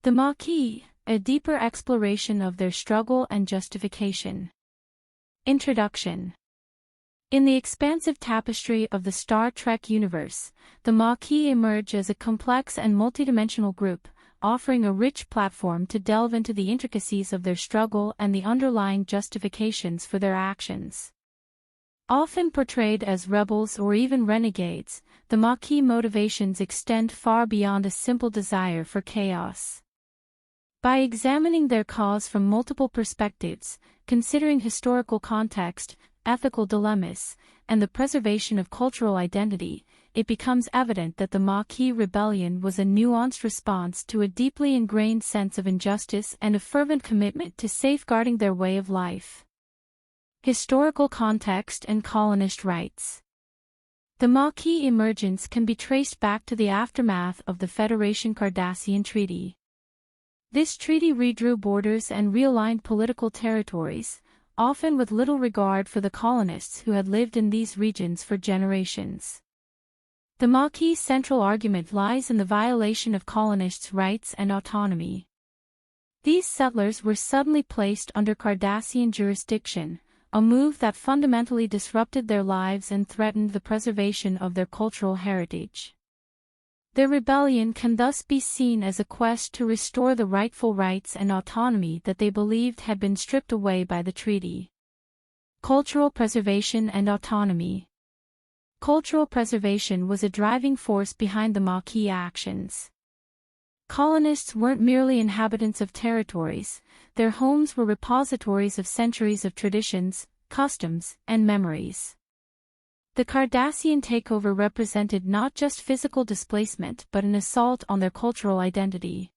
The Maquis, a deeper exploration of their struggle and justification. Introduction. In the expansive tapestry of the Star Trek universe, the Maquis emerge as a complex and multidimensional group, offering a rich platform to delve into the intricacies of their struggle and the underlying justifications for their actions. Often portrayed as rebels or even renegades, the Maquis motivations extend far beyond a simple desire for chaos. By examining their cause from multiple perspectives, considering historical context, ethical dilemmas, and the preservation of cultural identity, it becomes evident that the Maquis rebellion was a nuanced response to a deeply ingrained sense of injustice and a fervent commitment to safeguarding their way of life. Historical context and colonist rights. The Maquis emergence can be traced back to the aftermath of the Federation-Cardassian Treaty. This treaty redrew borders and realigned political territories, often with little regard for the colonists who had lived in these regions for generations. The Maquis' central argument lies in the violation of colonists' rights and autonomy. These settlers were suddenly placed under Cardassian jurisdiction, a move that fundamentally disrupted their lives and threatened the preservation of their cultural heritage. Their rebellion can thus be seen as a quest to restore the rightful rights and autonomy that they believed had been stripped away by the treaty. Cultural preservation and autonomy. Cultural preservation was a driving force behind the Maquis actions. Colonists weren't merely inhabitants of territories, their homes were repositories of centuries of traditions, customs, and memories. The Cardassian takeover represented not just physical displacement but an assault on their cultural identity.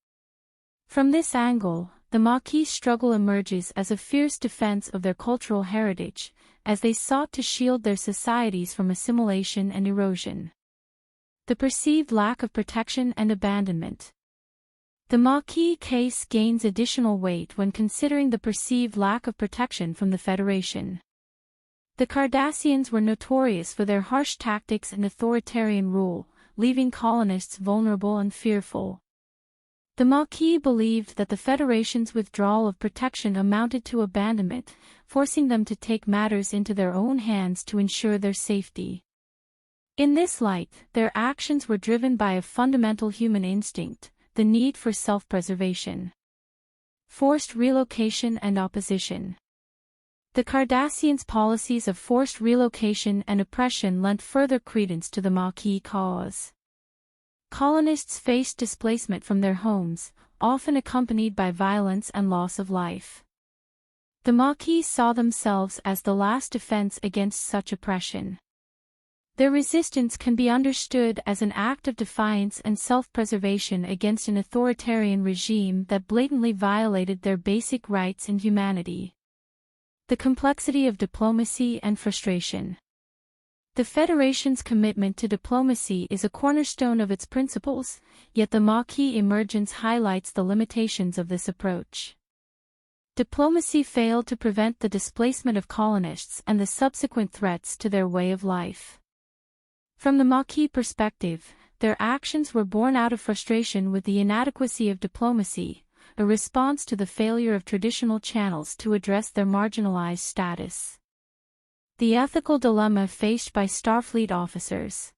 From this angle, the Maquis' struggle emerges as a fierce defense of their cultural heritage, as they sought to shield their societies from assimilation and erosion. The perceived lack of protection and abandonment. The Maquis case gains additional weight when considering the perceived lack of protection from the Federation. The Cardassians were notorious for their harsh tactics and authoritarian rule, leaving colonists vulnerable and fearful. The Maquis believed that the Federation's withdrawal of protection amounted to abandonment, forcing them to take matters into their own hands to ensure their safety. In this light, their actions were driven by a fundamental human instinct, the need for self-preservation. Forced relocation and opposition. The Cardassians' policies of forced relocation and oppression lent further credence to the Maquis cause. Colonists faced displacement from their homes, often accompanied by violence and loss of life. The Maquis saw themselves as the last defense against such oppression. Their resistance can be understood as an act of defiance and self-preservation against an authoritarian regime that blatantly violated their basic rights and humanity. The complexity of diplomacy and frustration. The Federation's commitment to diplomacy is a cornerstone of its principles, yet the Maquis emergence highlights the limitations of this approach. Diplomacy failed to prevent the displacement of colonists and the subsequent threats to their way of life. From the Maquis perspective, their actions were born out of frustration with the inadequacy of diplomacy, a response to the failure of traditional channels to address their marginalized status. The ethical dilemma faced by Starfleet officers.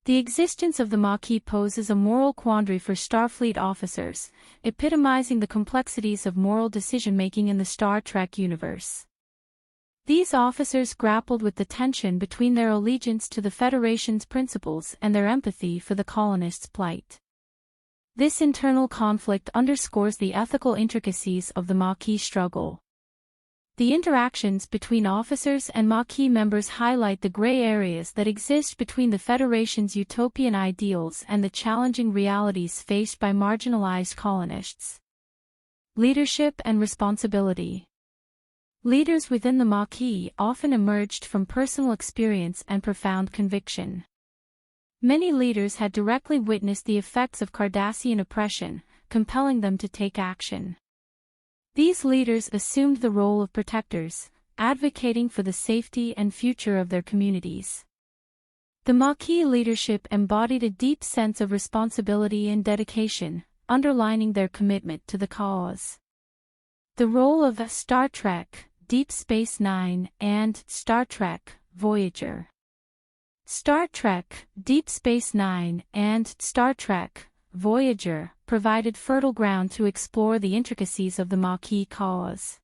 The existence of the Maquis poses a moral quandary for Starfleet officers, epitomizing the complexities of moral decision-making in the Star Trek universe. These officers grappled with the tension between their allegiance to the Federation's principles and their empathy for the colonists' plight. This internal conflict underscores the ethical intricacies of the Maquis struggle. The interactions between officers and Maquis members highlight the gray areas that exist between the Federation's utopian ideals and the challenging realities faced by marginalized colonists. Leadership and responsibility. Leaders within the Maquis often emerged from personal experience and profound conviction. Many leaders had directly witnessed the effects of Cardassian oppression, compelling them to take action. These leaders assumed the role of protectors, advocating for the safety and future of their communities. The Maquis leadership embodied a deep sense of responsibility and dedication, underlining their commitment to the cause. The role of Star Trek, Deep Space Nine, and Star Trek, Voyager. Star Trek, Deep Space Nine, and Star Trek, Voyager provided fertile ground to explore the intricacies of the Maquis cause.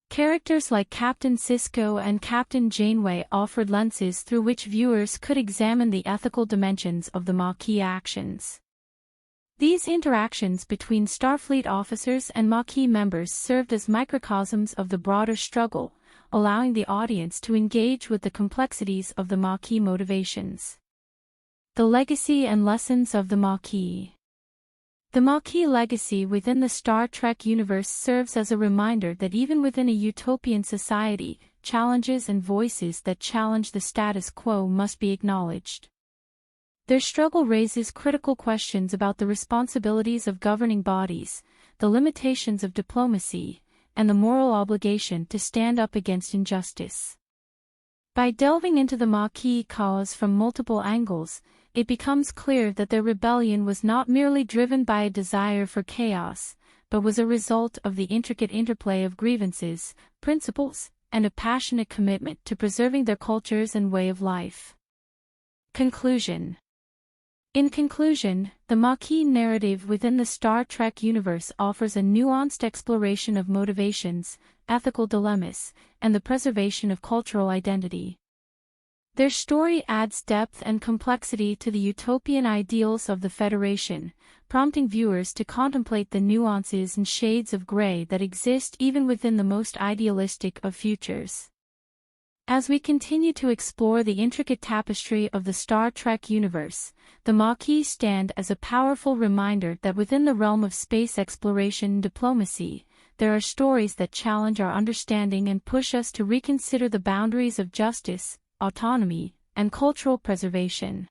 Characters like Captain Sisko and Captain Janeway offered lenses through which viewers could examine the ethical dimensions of the Maquis actions. These interactions between Starfleet officers and Maquis members served as microcosms of the broader struggle, allowing the audience to engage with the complexities of the Maquis motivations. The legacy and lessons of the Maquis. The Maquis legacy within the Star Trek universe serves as a reminder that even within a utopian society, challenges and voices that challenge the status quo must be acknowledged. Their struggle raises critical questions about the responsibilities of governing bodies, the limitations of diplomacy, and the moral obligation to stand up against injustice. By delving into the Maquis cause from multiple angles, it becomes clear that their rebellion was not merely driven by a desire for chaos, but was a result of the intricate interplay of grievances, principles, and a passionate commitment to preserving their cultures and way of life. Conclusion. In conclusion, the Maquis narrative within the Star Trek universe offers a nuanced exploration of motivations, ethical dilemmas, and the preservation of cultural identity. Their story adds depth and complexity to the utopian ideals of the Federation, prompting viewers to contemplate the nuances and shades of gray that exist even within the most idealistic of futures. As we continue to explore the intricate tapestry of the Star Trek universe, the Maquis stand as a powerful reminder that within the realm of space exploration and diplomacy, there are stories that challenge our understanding and push us to reconsider the boundaries of justice, autonomy, and cultural preservation.